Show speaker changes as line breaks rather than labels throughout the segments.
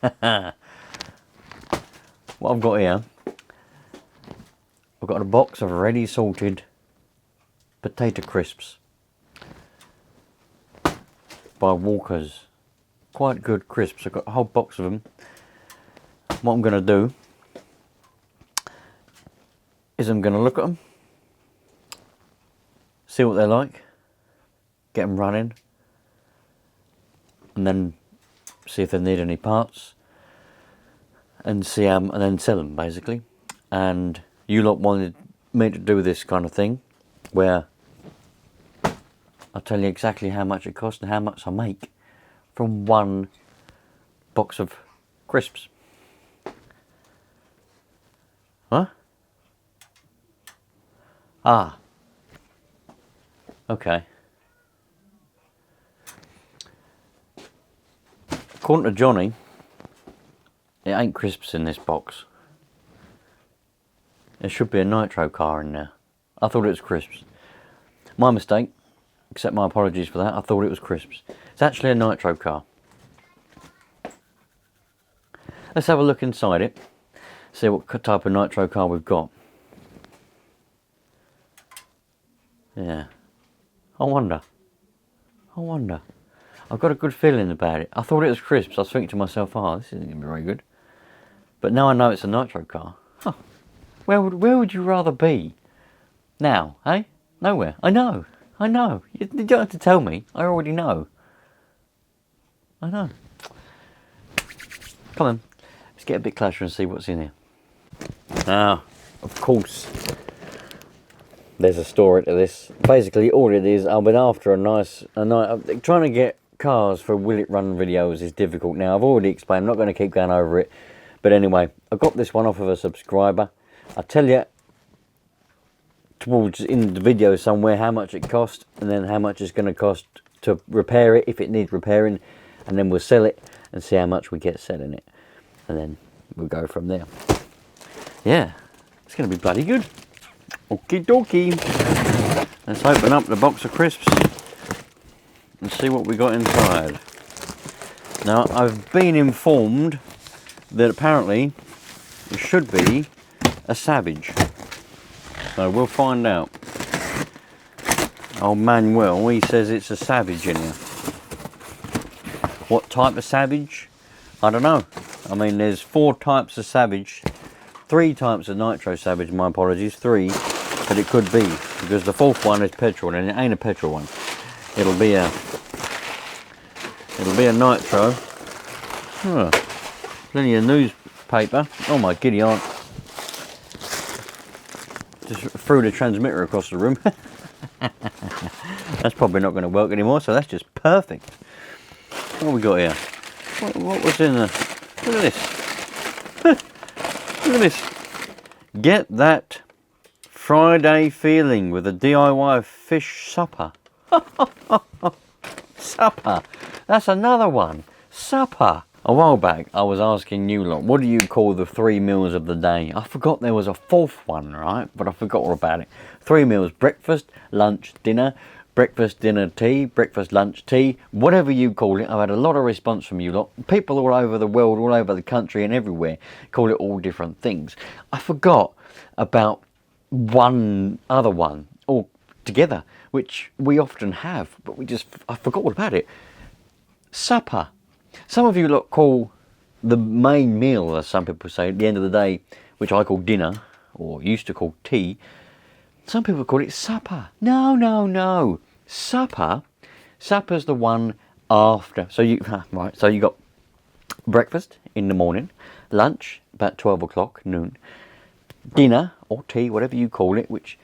What I've got here, I've got a box of ready salted potato crisps by Walker's. Quite good crisps. I've got a whole box of them. What I'm going to do is I'm going to look at them, see what they're like, get them running, and then see if they need any parts, and see and then sell them basically. And you lot wanted me to do this kind of thing where I'll tell you exactly how much it costs and how much I make from one box of crisps. Huh? Ah. Okay. According to Johnny, it ain't crisps in this box. There should be a Nitro car in there. I thought it was crisps. My mistake. Accept my apologies for that. I thought it was crisps. It's actually a Nitro car. Let's have a look inside it. See what type of Nitro car we've got. Yeah. I wonder. I've got a good feeling about it. I thought it was crisps. I was thinking to myself, oh, this isn't going to be very good. But now I know it's a Nitro car. Huh. Where would you rather be? Now, eh? Nowhere. I know. You don't have to tell me. I already know. I know. Come on. Let's get a bit closer and see what's in here. Now, of course, there's a story to this. Basically, all it is, I've been after a nice. Trying to get cars for Will It Run videos is difficult now. I've already explained. I'm not going to keep going over it. But anyway, I got this one off of a subscriber. I tell you towards in the video somewhere how much it cost, and then how much it's going to cost to repair it if it needs repairing, and then we'll sell it and see how much we get selling it, and then we'll go from there. Yeah, it's going to be bloody good. Okie dokie. Let's open up the box of crisps and see what we got inside. Now, I've been informed that apparently it should be a Savage. So we'll find out. Old Manuel, he says it's a Savage in here. What type of Savage? I don't know. I mean, there's 4 types of Savage. 3 types of Nitro Savage, my apologies. 3, but it could be. Because the 4th one is petrol, and it ain't a petrol one. It'll be a Nitro. Huh. Plenty of newspaper. Oh my giddy aunt. Just threw the transmitter across the room. That's probably not going to work anymore, so that's just perfect. What have we got here? What was in there? Look at this. Look at this. Get that Friday feeling with a DIY fish supper. Supper. That's another one. Supper. A while back, I was asking you lot, what do you call the 3 meals of the day? I forgot there was a 4th one, right? But I forgot all about it. 3 meals: breakfast, lunch, dinner, breakfast, dinner, tea, breakfast, lunch, tea, whatever you call it. I've had a lot of response from you lot. People all over the world, all over the country and everywhere call it all different things. I forgot about one other one altogether, which we often have, but I forgot all about it. Supper. Some of you lot call the main meal, as some people say, at the end of the day, which I call dinner, or used to call tea. Some people call it supper. No. Supper's the one after. So you got breakfast in the morning, lunch about 12 o'clock, noon, dinner or tea, whatever you call it, which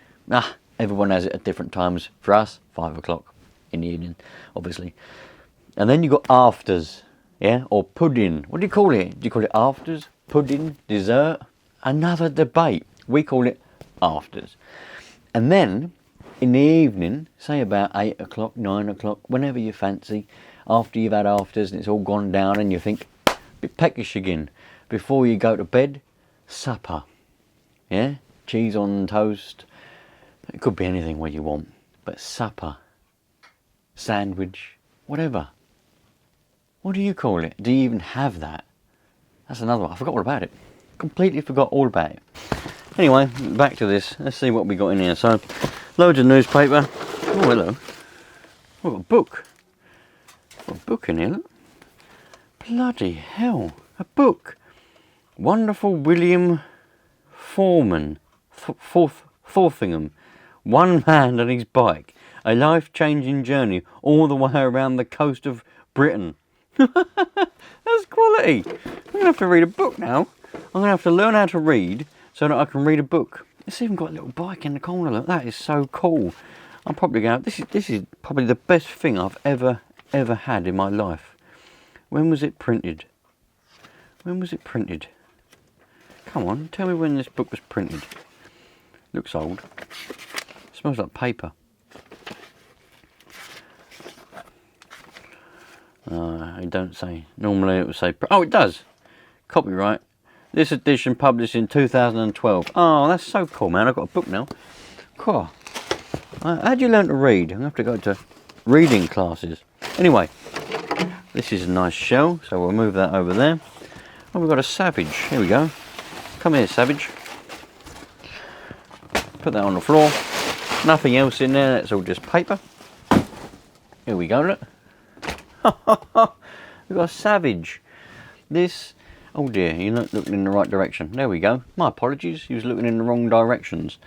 everyone has it at different times. For us, 5 o'clock in the evening, obviously. And then you got afters. Yeah, or pudding. What do you call it? Do you call it afters, pudding, dessert? Another debate. We call it afters. And then, in the evening, say about 8 o'clock, 9 o'clock, whenever you fancy, after you've had afters and it's all gone down and you think, a bit peckish again, before you go to bed, supper. Yeah, cheese on toast. It could be anything what you want, but supper, sandwich, whatever. What do you call it? Do you even have that? That's another one. I forgot all about it. Completely forgot all about it. Anyway, back to this. Let's see what we got in here. So, loads of newspaper. Oh, hello. We've got a book. Got a book in here, look. Bloody hell. A book. Wonderful William Foreman. Forthingham. One man and his bike. A life-changing journey all the way around the coast of Britain. That's quality. I'm going to have to read a book now. I'm going to have to learn how to read so that I can read a book. It's even got a little bike in the corner. Look, that is so cool. I'm probably going to... This is probably the best thing I've ever had in my life. When was it printed? When was it printed? Come on, tell me when this book was printed. Looks old. Smells like paper. It don't say. Normally it would say... Oh, it does. Copyright. This edition published in 2012. Oh, that's so cool, man. I've got a book now. Cool. How do you learn to read? I'm going to have to go to reading classes. Anyway, this is a nice shell, so we'll move that over there. Oh, we've got a Savage. Here we go. Come here, Savage. Put that on the floor. Nothing else in there. That's all just paper. Here we go, look. We've got a Savage. This... Oh dear, you're not looking in the right direction. There we go. My apologies. You was looking in the wrong directions.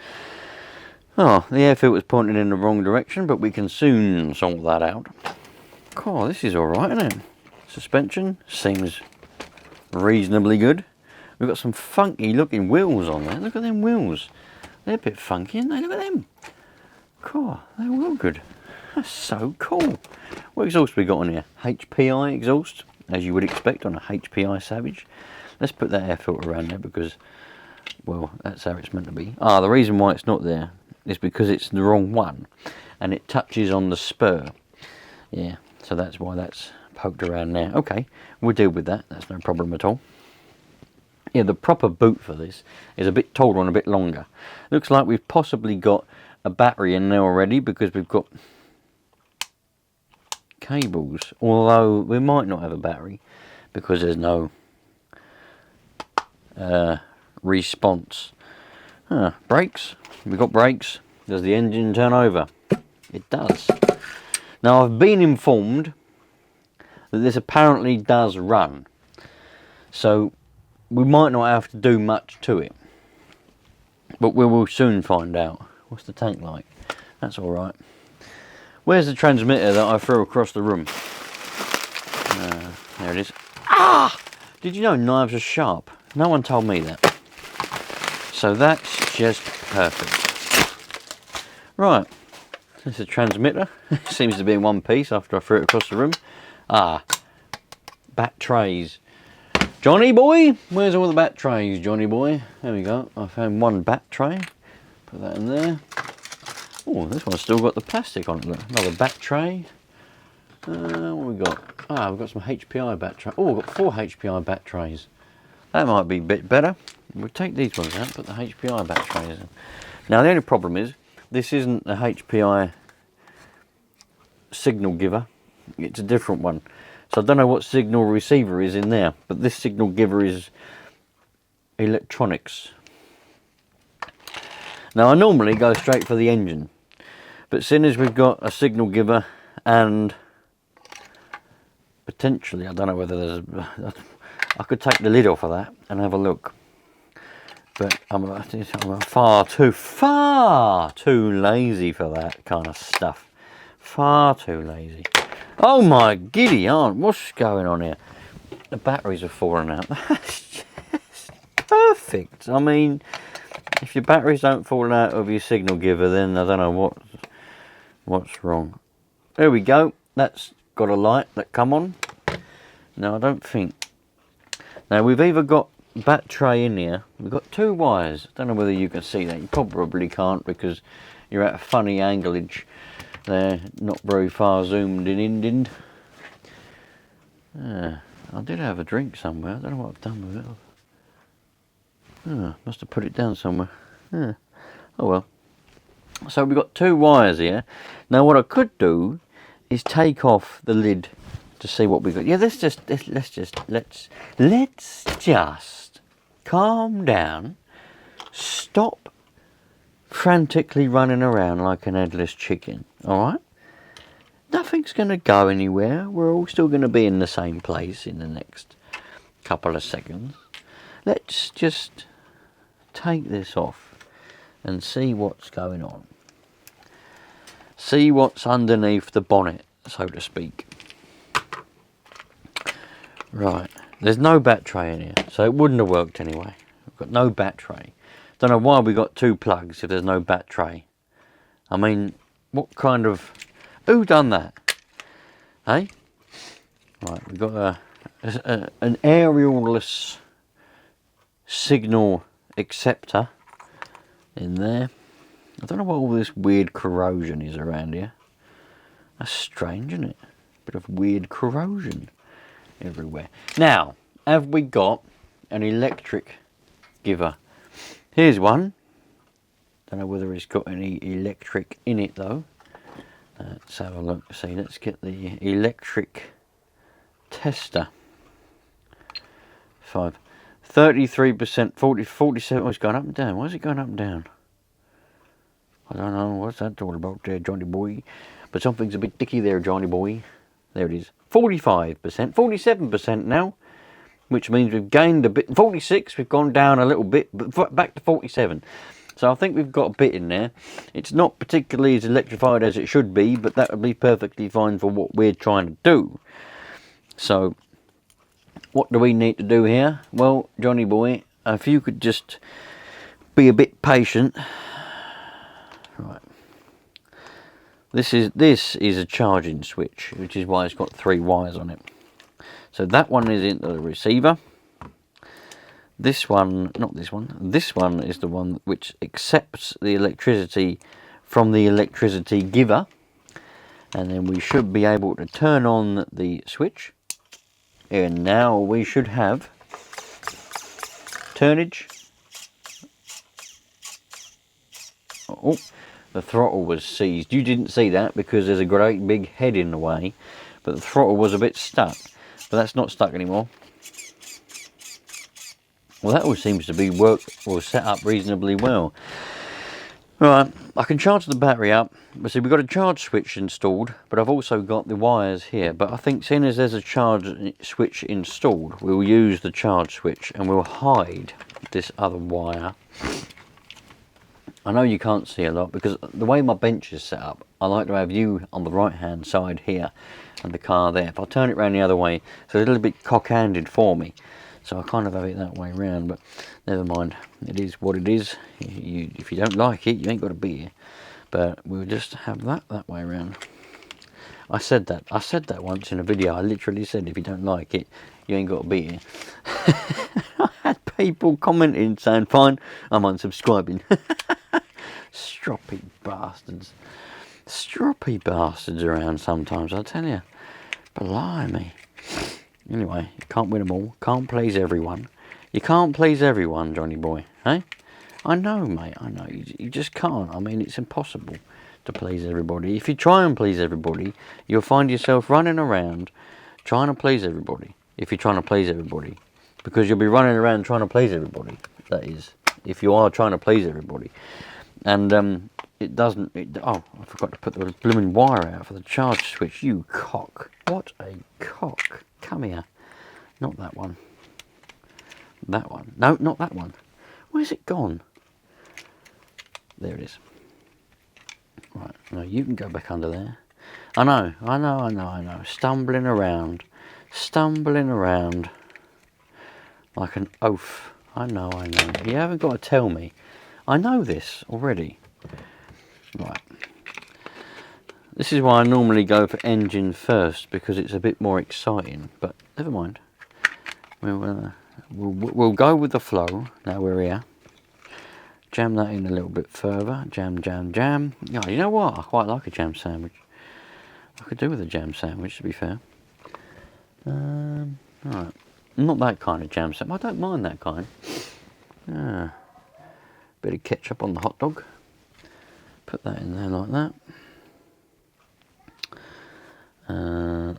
Oh, the air filter's pointing in the wrong direction, but we can soon sort that out. Cool, this is alright, isn't it? Suspension seems reasonably good. We've got some funky looking wheels on there. Look at them wheels. They're a bit funky, aren't they? Look at them. Cool, they're well good. That's so cool. What exhaust we got on here? HPI exhaust, as you would expect on a HPI Savage. Let's put that air filter around there because, well, that's how it's meant to be. Ah, the reason why it's not there is because it's the wrong one and it touches on the spur. Yeah, so that's why that's poked around there. Okay, we'll deal with that. That's no problem at all. Yeah, the proper boot for this is a bit taller and a bit longer. Looks like we've possibly got a battery in there already because we've got cables, although we might not have a battery because there's no response. Brakes. We've got brakes. Does the engine turn over? It does. Now I've been informed that this apparently does run, so we might not have to do much to it, but we will soon find out. What's the tank like? That's alright. Where's the transmitter that I threw across the room? There it is. Ah! Did you know knives are sharp? No one told me that. So that's just perfect. Right. This is a transmitter. It seems to be in one piece after I threw it across the room. Ah. Bat trays. Johnny boy! Where's all the bat trays, Johnny boy? There we go. I found one bat tray. Put that in there. Oh, this one's still got the plastic on it. Look. Another bat tray. What have we got? Ah, we've got some HPI bat trays. Oh, we've got 4 HPI bat trays. That might be a bit better. We'll take these ones out, put the HPI bat trays in. Now, the only problem is, this isn't a HPI signal giver. It's a different one. So I don't know what signal receiver is in there, but this signal giver is electronics. Now, I normally go straight for the engine, but seeing as we've got a signal giver and potentially, I don't know whether there's I could take the lid off of that and have a look, but I'm far too lazy for that kind of stuff. Far too lazy. Oh my giddy aunt, what's going on here? The batteries are falling out. That's just perfect. I mean, if your batteries don't fall out of your signal giver, then I don't know what's wrong. There we go. That's got a light that come on. Now I don't think. Now we've either got bat tray in here. We've got 2 wires. I don't know whether you can see that. You probably can't because you're at a funny anglage. They're not very far zoomed in. I did have a drink somewhere. I don't know what I've done with it. Must have put it down somewhere. Oh well. So we've got 2 wires here. Now what I could do is take off the lid to see what we got. Yeah, let's just calm down. Stop frantically running around like an headless chicken. All right. Nothing's going to go anywhere. We're all still going to be in the same place in the next couple of seconds. Let's just take this off and see what's going on. See what's underneath the bonnet, so to speak. Right, there's no bat tray in here, so it wouldn't have worked anyway. We've got no bat tray. Don't know why we got 2 plugs if there's no bat tray. I mean, what kind of... Who done that? Hey? Right, we've got an aerial-less signal acceptor in there. I don't know what all this weird corrosion is around here. That's strange, isn't it? Bit of weird corrosion everywhere. Now, have we got an electric giver? Here's one. Don't know whether it's got any electric in it though. Let's have a look. See, let's get the electric tester. 33%, 47. Oh, it's going up and down. Why is it going up and down? I don't know. What's that all about there, Johnny boy? But something's a bit dicky there, Johnny boy. There it is. 45%, 47% now, which means we've gained a bit. 46, we've gone down a little bit, but back to 47. So I think we've got a bit in there. It's not particularly as electrified as it should be, but that would be perfectly fine for what we're trying to do. So what do we need to do here? Well, Johnny boy, if you could just be a bit patient. Right. This is a charging switch, which is why it's got 3 wires on it. So that one is into the receiver. This one, not this one, this one is the one which accepts the electricity from the electricity giver. And then we should be able to turn on the switch. And now we should have turnage. Oh, the throttle was seized. You didn't see that because there's a great big head in the way. But the throttle was a bit stuck. But that's not stuck anymore. Well, that all seems to be set up reasonably well. Right, I can charge the battery up. But see, we've got a charge switch installed, but I've also got the wires here. But I think seeing as there's a charge switch installed, we'll use the charge switch and we'll hide this other wire. I know you can't see a lot because the way my bench is set up, I like to have you on the right hand side here and the car there. If I turn it around the other way, it's a little bit cock-handed for me. So I kind of have it that way round, but never mind. It is what it is. If you don't like it, you ain't got to be here. But we'll just have that way around. I said that once in a video. I literally said, if you don't like it, you ain't got to be here. I had people commenting saying, fine, I'm unsubscribing. Stroppy bastards. Stroppy bastards around sometimes, I tell you. Blimey. Anyway, you can't win them all. Can't please everyone. You can't please everyone, Johnny boy. Eh? I know, mate. I know. You just can't. I mean, it's impossible to please everybody. If you try and please everybody, you'll find yourself running around trying to please everybody. If you're trying to please everybody. Because you'll be running around trying to please everybody. That is. If you are trying to please everybody. And it doesn't... oh, I forgot to put the blooming wire out for the charge switch. You cock. What a cock. Come here. Not that one. That one. No, not that one. Where's it gone? There it is. Right, now you can go back under there. I know. Stumbling around like an oaf. I know. You haven't got to tell me. I know this already. Right. This is why I normally go for engine first, because it's a bit more exciting. But never mind. We'll go with the flow. Now we're here. Jam that in a little bit further. Jam. Yeah, you know what? I quite like a jam sandwich. I could do with a jam sandwich, to be fair. Alright. Not that kind of jam sandwich. I don't mind that kind. Bit of ketchup on the hot dog. Put that in there like that.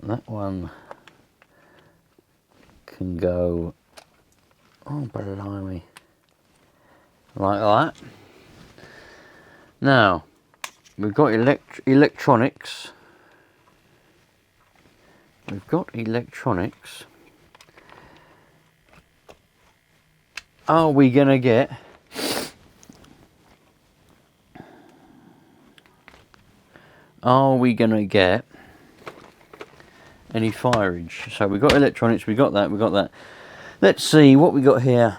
That one can go, oh blimey, like that. Now we've got electronics. We've got electronics. Are we gonna get any fireage? So we've got electronics, we got that. Let's see what we got here.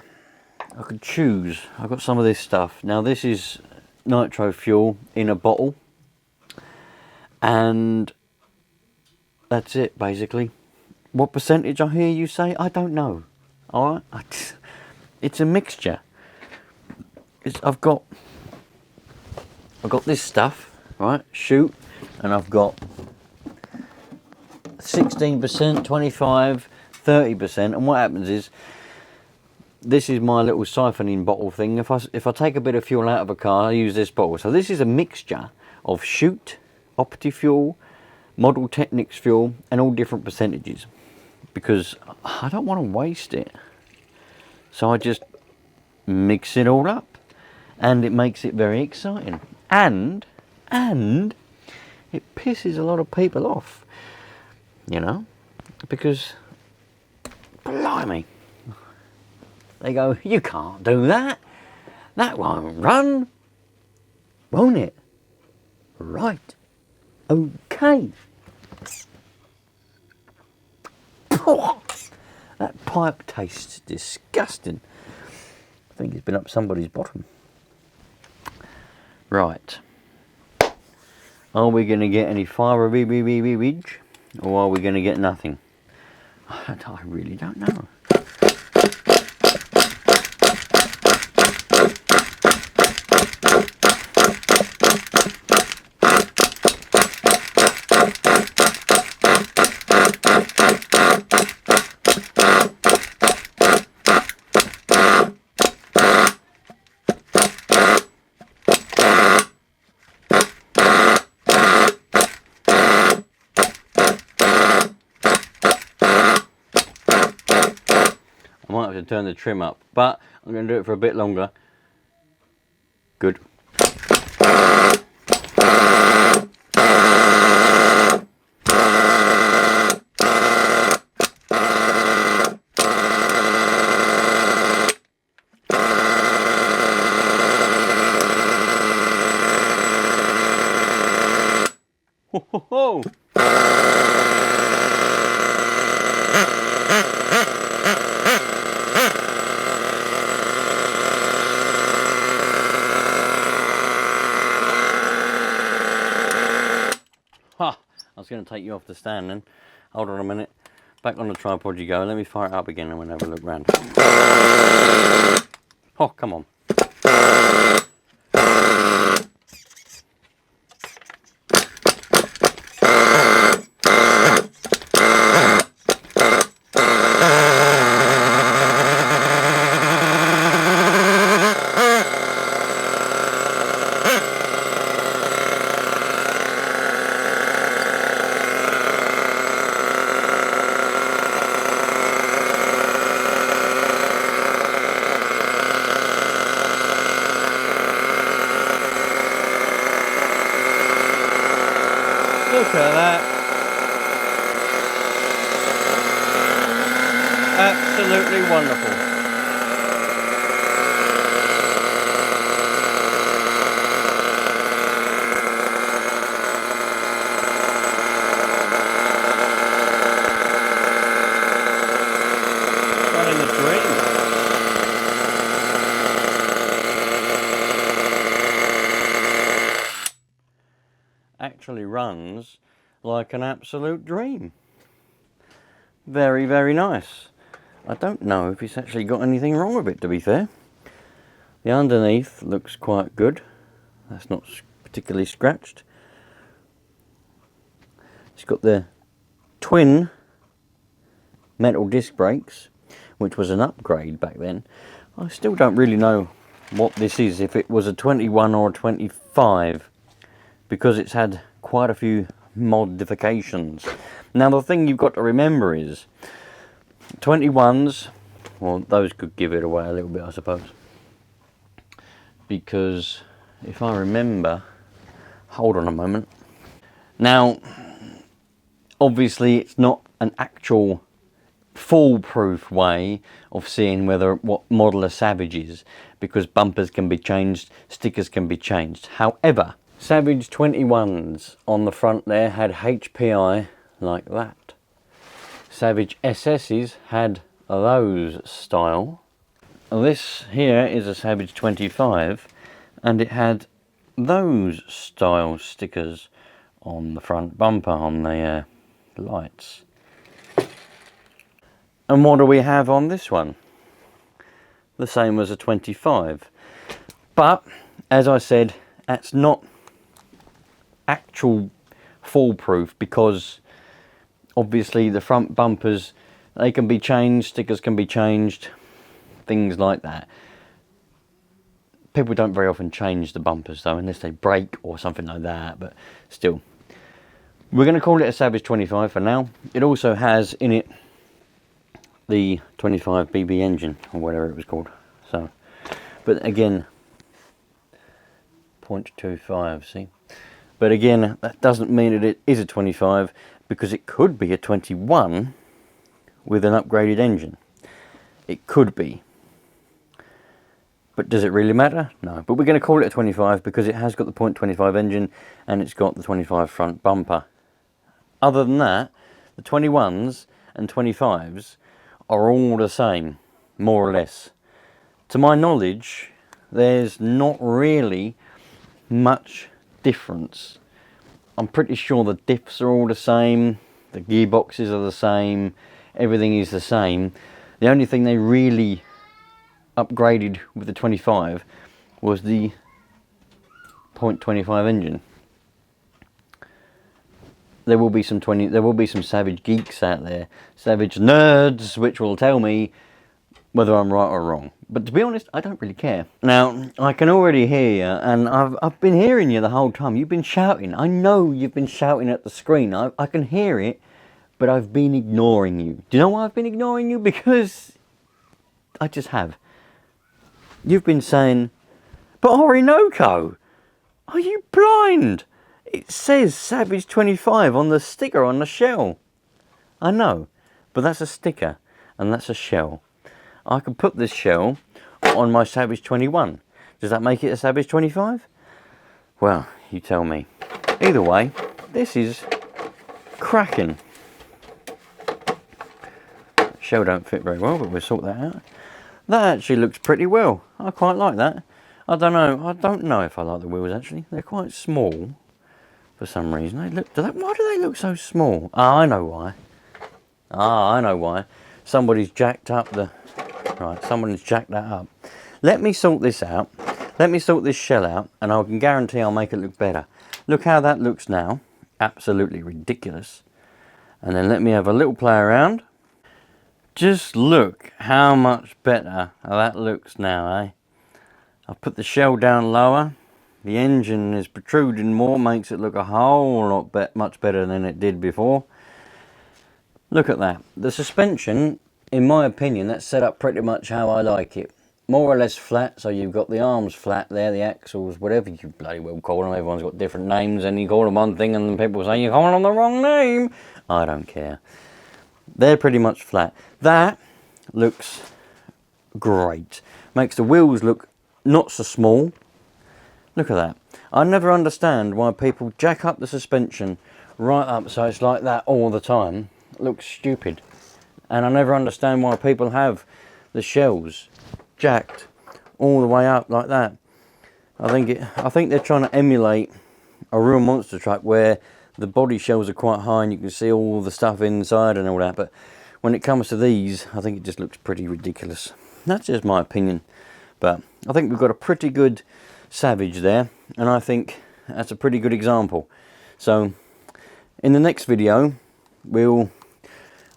I could choose. I've got some of this stuff. Now this is nitro fuel in a bottle, and that's it basically. What percentage I hear you say? I don't know. Alright? It's a mixture. I've got this stuff, right? Shoot, and I've got 16%, 25, 30%, and what happens is, this is my little siphoning bottle thing. If I take a bit of fuel out of a car, I use this bottle. So this is a mixture of shoot, Opti fuel, Model Technics fuel, and all different percentages, because I don't want to waste it. So I just mix it all up, and it makes it very exciting. And it pisses a lot of people off, you know, because blimey, they go, you can't do that. That won't run, won't it? Right. Okay. That pipe tastes disgusting. I think it's been up somebody's bottom. Right. Are we going to get any fireage, or are we going to get nothing? I really don't know. I might have to turn the trim up, but I'm going to do it for a bit longer. Good. Ho ho ho! Ha! I was going to take you off the stand then. Hold on a minute. Back on the tripod you go. Let me fire it up again and we'll have a look round. Oh, come on. Look at that. Absolutely wonderful. Running a dream. Actually runs like an absolute dream. Very, very nice. I don't know if it's actually got anything wrong with it, to be fair. The underneath looks quite good. That's not particularly scratched. It's got the twin metal disc brakes, which was an upgrade back then. I still don't really know what this is, if it was a 21 or a 25, because it's had quite a few modifications. Now the thing you've got to remember is, 21s, well, those could give it away a little bit, I suppose. Because if I remember, hold on a moment. Now, obviously it's not an actual foolproof way of seeing what model a Savage is, because bumpers can be changed, stickers can be changed. However, Savage 21s on the front there had HPI like that. Savage SS's had those style. This here is a Savage 25 and it had those style stickers on the front bumper, on the lights. And what do we have on this one? The same as a 25. But, as I said, that's not actual foolproof, because obviously the front bumpers, they can be changed, stickers can be changed, things like that. People don't very often change the bumpers though, unless they break or something like that, but still. We're going to call it a Savage 25 for now. It also has in it the 25 BB engine, or whatever it was called. So, but again, 0.25, see? But again, that doesn't mean that it is a 25, because it could be a 21 with an upgraded engine. It could be. But does it really matter? No. But we're going to call it a 25 because it has got the 0.25 engine and it's got the 25 front bumper. Other than that, the 21s and 25s are all the same, more or less. To my knowledge, there's not really much difference. I'm pretty sure the diffs are all the same, the gearboxes are the same, everything is the same. The only thing they really upgraded with the 25 was the 0.25 engine. There will be some Savage geeks out there, Savage nerds, which will tell me whether I'm right or wrong. But to be honest, I don't really care. Now, I can already hear you, and I've been hearing you the whole time. You've been shouting. I know you've been shouting at the screen. I can hear it, but I've been ignoring you. Do you know why I've been ignoring you? Because I just have. You've been saying, but Orinoco, are you blind? It says Savage 25 on the sticker on the shell. I know, but that's a sticker and that's a shell. I could put this shell on my Savage 21. Does that make it a Savage 25? Well, you tell me. Either way, this is cracking. Shell don't fit very well, but we'll sort that out. That actually looks pretty well. I quite like that. I don't know if I like the wheels actually. They're quite small for some reason. Why do they look so small? Ah, I know why. I know why. Somebody's jacked up the... Right, someone's jacked that up. Let me sort this out. Let me sort this shell out, and I can guarantee I'll make it look better. Look how that looks now. Absolutely ridiculous. And then let me have a little play around. Just look how much better that looks now, eh? I've put the shell down lower. The engine is protruding more, makes it look a whole lot much better than it did before. Look at that. The suspension, in my opinion, that's set up pretty much how I like it. More or less flat, so you've got the arms flat there, the axles, whatever you bloody well call them. Everyone's got different names, and you call them one thing, and people say you're calling them the wrong name. I don't care. They're pretty much flat. That looks great. Makes the wheels look not so small. Look at that. I never understand why people jack up the suspension right up so it's like that all the time. It looks stupid. And I never understand why people have the shells jacked all the way up like that. I think they're trying to emulate a real monster truck where the body shells are quite high and you can see all the stuff inside and all that. But when it comes to these, I think it just looks pretty ridiculous. That's just my opinion. But I think we've got a pretty good Savage there, and I think that's a pretty good example. So in the next video well,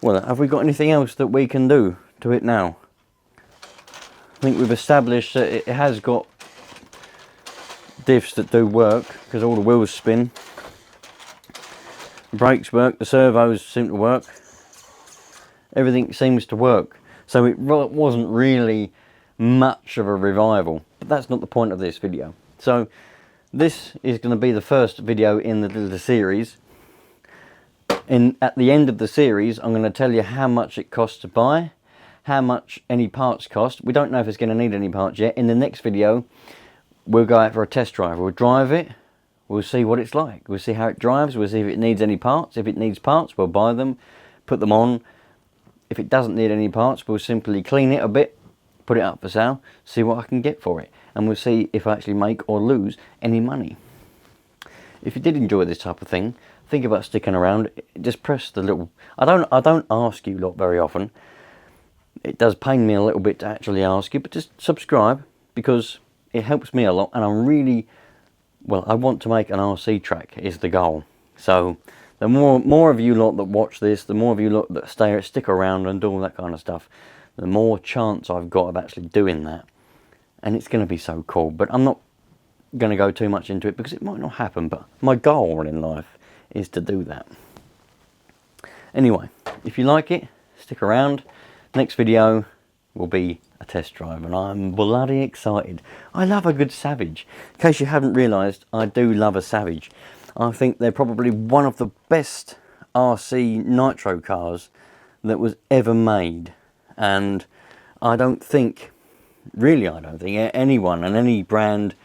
have we got anything else that we can do to it now? I think we've established that it has got diffs that do work, because all the wheels spin. The brakes work, the servos seem to work. everything seems to work. So it wasn't really much of a revival, but that's not the point of this video. So this is going to be the first video in the series. And at the end of the series, I'm going to tell you how much it costs to buy, how much any parts cost. We don't know if it's going to need any parts yet. In the next video, we'll go out for a test drive. We'll drive it. We'll see what it's like. We'll see how it drives. We'll see if it needs any parts. If it needs parts, we'll buy them, put them on. If it doesn't need any parts, we'll simply clean it a bit, put it up for sale, see what I can get for it. And we'll see if I actually make or lose any money. If you did enjoy this type of thing, think about sticking around. Just press the little... I don't ask you lot very often. It does pain me a little bit to actually ask you, but just subscribe, because it helps me a lot, and I'm really... Well, I want to make an RC track is the goal. So the more of you lot that watch this, the more of you lot that stick around and do all that kind of stuff, the more chance I've got of actually doing that. And it's going to be so cool. But I'm not going to go too much into it because it might not happen. But my goal in life is to do that. Anyway, if you like it, stick around. Next video will be a test drive, and I'm bloody excited. I love a good Savage. In case you haven't realised, I do love a Savage. I think they're probably one of the best RC Nitro cars that was ever made, and I don't think anyone and any brand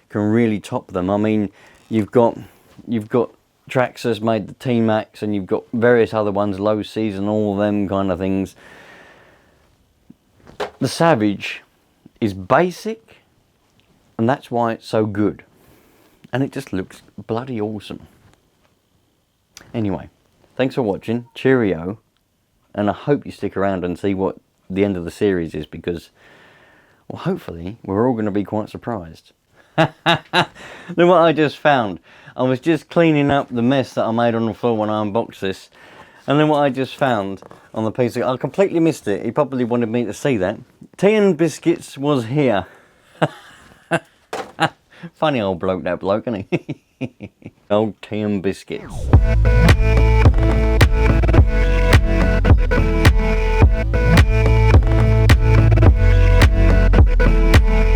can really top them. I mean, you've got Traxxas made the T-Max, and you've got various other ones, Low Season, all them kind of things. The Savage is basic, and that's why it's so good. And it just looks bloody awesome. Anyway, thanks for watching. Cheerio. And I hope you stick around and see what the end of the series is, because, well, hopefully we're all going to be quite surprised. Look what I just found. I was just cleaning up the mess that I made on the floor when I unboxed this. And then what I just found on the piece, I completely missed it. He probably wanted me to see that. Tea and biscuits was here. Funny old bloke, that bloke, isn't he? Old tea and biscuits.